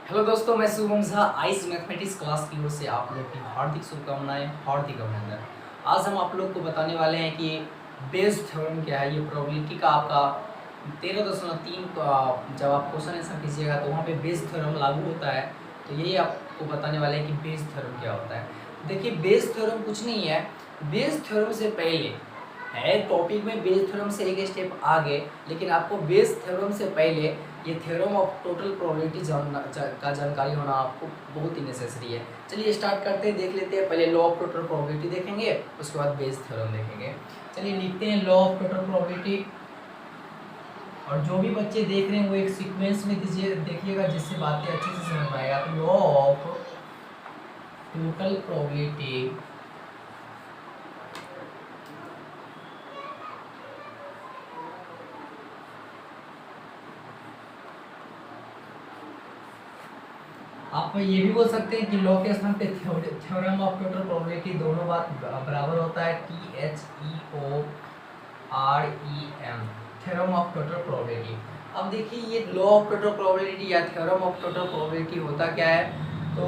Hello दोस्तों, मैं Shubham Jha ice mathematics class की ओर से आप लोग की हार्दिक शुभकामनाएं, हार्दिक अभिनंदन। आज हम आप लोग को बताने वाले हैं कि बेस थ्योरम क्या है। ये प्रोबेबिलिटी का आपका 13.3 का जब आप क्वेश्चन आंसर कीजिएगा तो वहाँ पे बेस थ्योरम लागू होता है। तो यही आपको बताने वाले हैं कि बेस थ्योरम क्या होता है। देखिए, बेस थ्योरम कुछ नहीं है। बेस थ्योरम से पहले है टॉपिक में बेस थ्योरम से एक स्टेप आगे, लेकिन आपको बेस थ्योरम से पहले ये थ्योरम ऑफ टोटल प्रोबेबिलिटी का जानकारी होना आपको बहुत ही नेसेसरी है। चलिए स्टार्ट करते हैं, देख लेते हैं। पहले लॉ ऑफ टोटल प्रोबेबिलिटी देखेंगे, उसके बाद बेस थ्योरम देखेंगे। चलिए लिखते हैं लॉ ऑफ टोटल प्रोबेबिलिटी। और जो भी बच्चे देख रहे हैं वो एक सीक्वेंस में देखिएगा, जिससे बातें अच्छे से समझ में आएगा। तो लॉ ऑफ टोटल प्रोबेबिलिटी आप ये भी बोल सकते हैं कि लॉ के स्थान पे थ्योरम ऑफ टोटल प्रोबेबिलिटी दोनों बात बराबर होता है। THEOREM theorem of total probability. अब देखिए, ये लॉ ऑफ टोटल प्रोबेबिलिटी या थ्योरम ऑफ टोटल प्रोबेबिलिटी होता क्या है, तो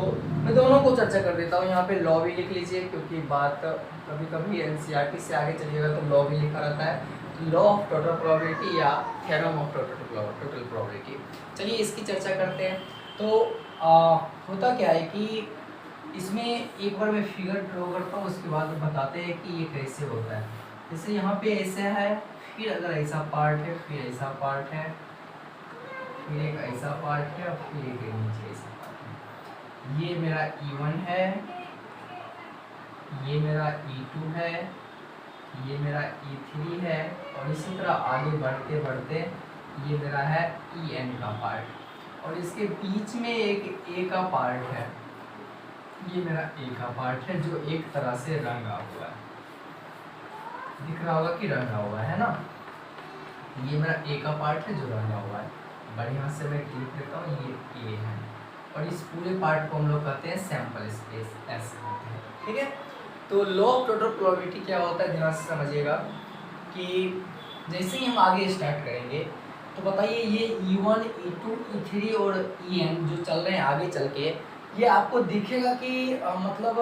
मैं दोनों को चर्चा कर देता हूँ। यहाँ पे लॉ भी लिख लीजिए, क्योंकि बात कभी कभी एनसीईआरटी से आगे चलिएगा तो लॉ भी लिखा रहता है। लॉ ऑफ टोटल प्रोबेबिलिटी या थ्योरम ऑफ टोटल प्रोबेबिलिटी। चलिए इसकी चर्चा करते हैं। तो होता क्या है कि इसमें एक बार मैं फिगर ड्रॉ करता हूँ, उसके बाद बताते हैं कि ये कैसे होता है। जैसे यहाँ पे ऐसा है, फिर अगर ऐसा पार्ट है, फिर ऐसा पार्ट है, फिर एक ऐसा पार्ट है, और फिर एक नीचे ऐसा पार्ट है। ये मेरा E1 है, ये मेरा E2 है, ये मेरा E3 है, और इसी तरह आगे बढ़ते बढ़ते ये मेरा है En का पार्ट, और इसके बीच में एक ए का पार्ट है। ये मेरा ए का पार्ट है जो एक तरह से रंगा हुआ है, दिख रहा होगा कि रंगा हुआ है ना। ये मेरा ए का पार्ट है जो रंगा हुआ है। बढ़िया से मैं लिख देता हूँ, ये ए है, और इस पूरे पार्ट को हम लोग कहते हैं सैंपल स्पेस, ऐसे कहते हैं। ठीक है, तो लॉ ऑफ टोटल प्रोबेबिलिटी क्या होता है, ध्यान से समझिएगा कि जैसे ही हम आगे स्टार्ट करेंगे तो बताइए, ये E1, E2, E3 और En जो चल रहे हैं आगे चल के, ये आपको दिखेगा कि मतलब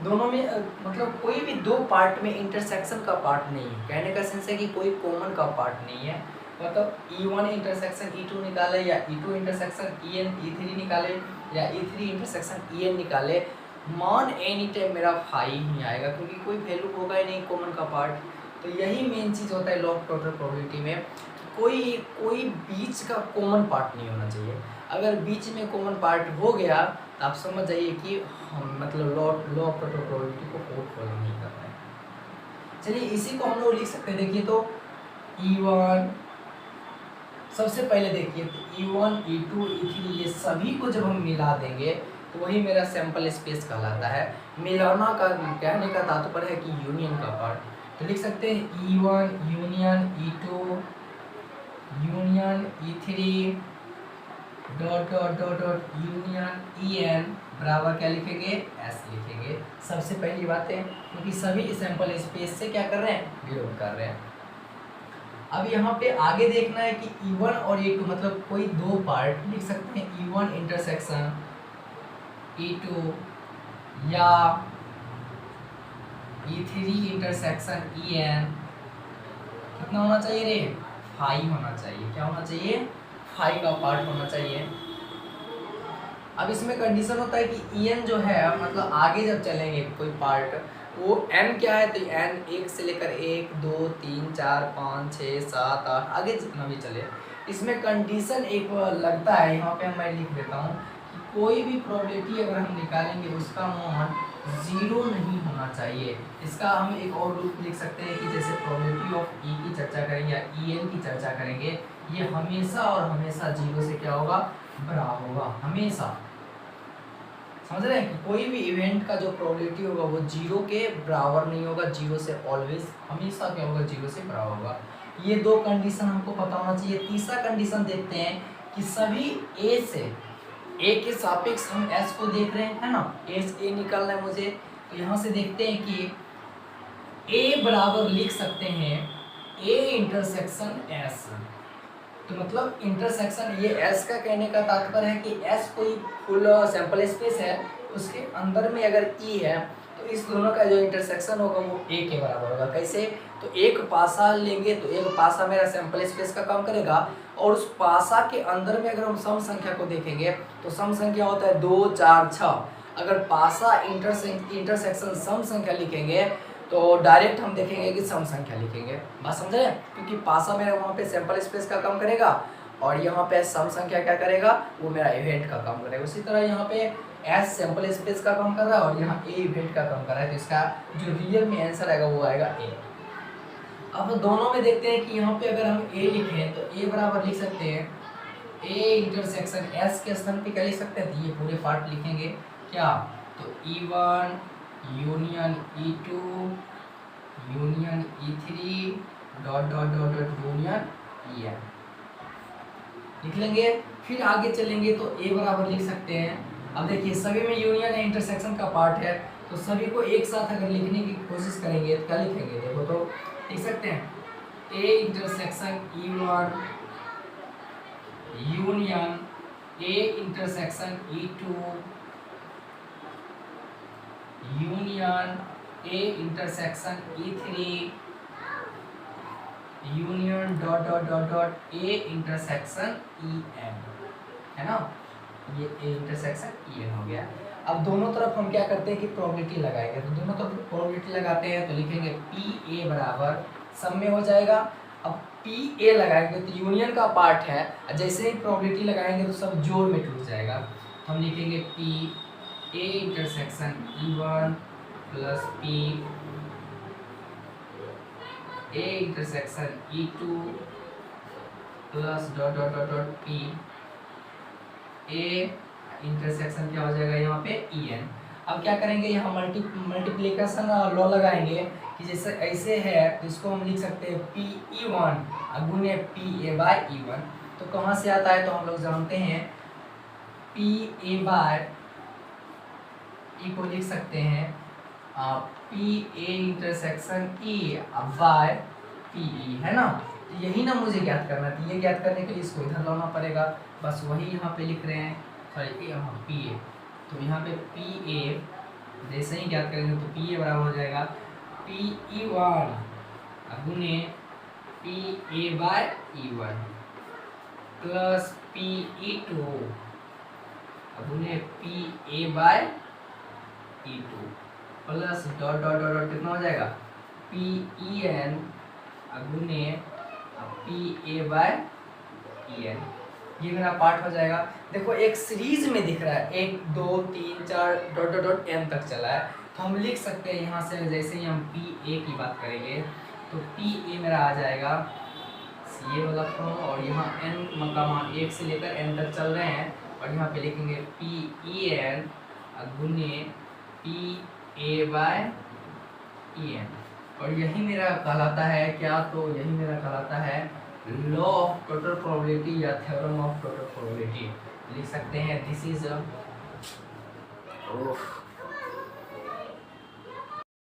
दोनों में मतलब कोई भी दो पार्ट में इंटरसेक्शन का पार्ट नहीं है। कहने का सेंस है कि कोई कॉमन का पार्ट नहीं है। मतलब E1 इंटरसेक्शन E2 निकाले, या E2 इंटरसेक्शन En E3 निकाले, या E3 इंटरसेक्शन En निकाले, मान एनी टाइम मेरा फाई ही आएगा, क्योंकि कोई वैल्यू होगा ही नहीं कॉमन का पार्ट। तो यही मेन चीज़ होता है लॉ ऑफ टोटल प्रोबेबिलिटी में, कोई बीच का कॉमन पार्ट नहीं होना चाहिए। अगर बीच में कॉमन पार्ट हो गया तो आप समझ जाइए कि हम मतलब लॉ ऑफ टोटल प्रोबेबिलिटी को फॉलो नहीं कर रहे हैं। चलिए इसी को हम लोग लिख सकते हैं। देखिए तो E1 सबसे पहले देखिए, तो E1, E2, E3 ये सभी को जब हम मिला देंगे तो वही मेरा सैंपल स्पेस कहलाता है। मिलाना का कहने का तात्पर्य है कि यूनियन का पार्ट। तो लिख सकते हैं E1 union E2 union E3 dot dot dot dot union En बराबर क्या लिखेंगे, S लिखेंगे। सबसे पहली बात है, क्योंकि सभी सैंपल स्पेस से क्या कर रहे हैं, बिलोंग कर रहे हैं। अब यहाँ पे आगे देखना है कि E1 और E2 मतलब कोई दो पार्ट लिख सकते हैं। E1 इंटरसेक्शन E2 या E3 इंटरसेक्शन En कितना होना चाहिए रे, फाई होना चाहिए। क्या होना चाहिए, फाई का पार्ट होना चाहिए। अब इसमें कंडीशन होता है कि En जो है मतलब आगे जब चलेंगे कोई पार्ट, वो n क्या है, तो n 1 से लेकर 1 2 3 4 5 6 7 8 आगे जितना भी चले, इसमें कंडीशन एक लगता है। यहाँ पे मैं लिख देता हूँ कि कोई भी प्रोबेबिलिटी अगर हम निकालेंगे उसका मान 0 नहीं होना चाहिए। इसका हम एक और रूप लिख सकते हैं कि जैसे प्रोबेबिलिटी ऑफ E की चर्चा करेंगे या En की चर्चा करेंगे, ये हमेशा और हमेशा 0 से क्या होगा, बराबर होगा। हमेशा समझ रहे हैं कि कोई भी इवेंट का जो प्रोबेबिलिटी होगा वो 0 के बराबर नहीं होगा, 0 से ऑलवेज हमेशा क्या होगा, 0 से बराबर होगा। ये दो कंडीशन हमको पता होना चाहिए। तीसरा कंडीशन देखते हैं कि सभी ए से, ए के सापेक्ष हम एस को देख रहे हैं, है ना। एस ए निकालना है मुझे, तो यहाँ से देखते हैं कि ए बराबर लिख सकते हैं ए इंटरसेक्शन एस। तो मतलब इंटरसेक्शन, ये एस का कहने का तात्पर्य है कि एस कोई फुल सैंपल स्पेस है, उसके अंदर में अगर ई है तो इस दोनों का जो इंटरसेक्शन होगा वो ए के बराबर होगा। कैसे? तो एक पासा लेंगे तो एक पासा मेरा सैंपल स्पेस का काम करेगा, और उस पासा के अंदर में अगर हम सम संख्या को देखेंगे तो सम संख्या होता है 2, 4, 6। अगर पासा इंटरसेक्शन सम संख्या लिखेंगे तो डायरेक्ट हम देखेंगे कि सम संख्या लिखेंगे। बात समझे? क्योंकि पासा मेरा वहाँ पे सैंपल स्पेस का काम करेगा और यहाँ पे सम संख्या क्या करेगा, वो मेरा इवेंट का काम करेगा। उसी तरह यहाँ पे एस सैंपल स्पेस का काम कर रहा है और यहाँ ए इवेंट का काम कर रहा है, तो इसका जो रियल में आंसर आएगा वो आएगा ए। अब दोनों में देखते हैं कि यहाँ पे अगर हम ए लिखें तो ए बराबर लिख सकते हैं ए इंटरसेक्शन एस के स्थान पे क्या लिख सकते हैं, तो ये पूरे पार्ट लिखेंगे क्या, तो E1 union E2 union E3 dot dot dot dot union EN लिख लेंगे। फिर आगे चलेंगे तो ए बराबर लिख सकते हैं, अब देखिए सभी में यूनियन है, इंटरसेक्शन का पार्ट है, तो सभी को एक साथ अगर लिखने की कोशिश करेंगे तो क्या लिखेंगे, देखो तो लिख सकते हैं A intersection E1 union A intersection E2 union A intersection E3 union dot dot dot dot A intersection EN, है ना, ये ए इंटरसेक्शन EN हो गया। अब दोनों तरफ हम क्या करते हैं कि प्रोबेबिलिटी लगाएंगे, तो दोनों तरफ प्रोबेबिलिटी लगाते हैं तो लिखेंगे PA बराबर सब में हो जाएगा। अब PA लगाएंगे तो यूनियन का पार्ट है, जैसे ही प्रोबेबिलिटी लगाएंगे तो सब जोड़ में टूट जाएगा, तो हम लिखेंगे PA intersection E1 plus P A intersection E2 plus dot dot dot dot P A intersection क्या हो जाएगा यहाँ पे EN। अब क्या करेंगे, यहाँ मल्टीप्लिकेशन लॉ लगाएंगे कि जैसे ऐसे है तो इसको हम लिख सकते हैं PE1 गुने PA बाय E1। तो कहाँ से आता है, तो हम लोग जानते हैं PA बाय E को लिख सकते हैं PA intersection E by PE, है ना। तो यही ना मुझे ज्ञात करना था, ये ज्ञात करने के लिए इसको इधर लाना पड़ेगा, बस वही यहाँ पे लिख रहे हैं, सॉरी यहाँ PA, तो यहाँ पे PA जैसे ही ज्ञात करेंगे तो PA बराबर हो जाएगा PE1 गुने PA bye E1 plus PE2 गुने PA by E2 plus dot dot dot dot कितना हो जाएगा PEN गुने PA बाय EN, ये मेरा पार्ट हो जाएगा। देखो एक सीरीज में दिख रहा है 1 2 3 4 डॉट डॉट डॉट n तक चला है, तो हम लिख सकते हैं यहाँ से जैसे ही हम PA की बात करेंगे तो PA मेरा आ जाएगा ये वाला फॉर्म, और यहाँ n मतलब 1 से लेकर n तक चल रहे हैं, और यहाँ पे लिखेंगे PEN गुने PA बाय EN, और यही मेरा कहलाता है क्या, तो यही मेरा कहलाता है लॉ ऑफ टोटल प्रोबेबिलिटी या थ्योरम ऑफ टोटल प्रोबेबिलिटी लिख सकते हैं। This is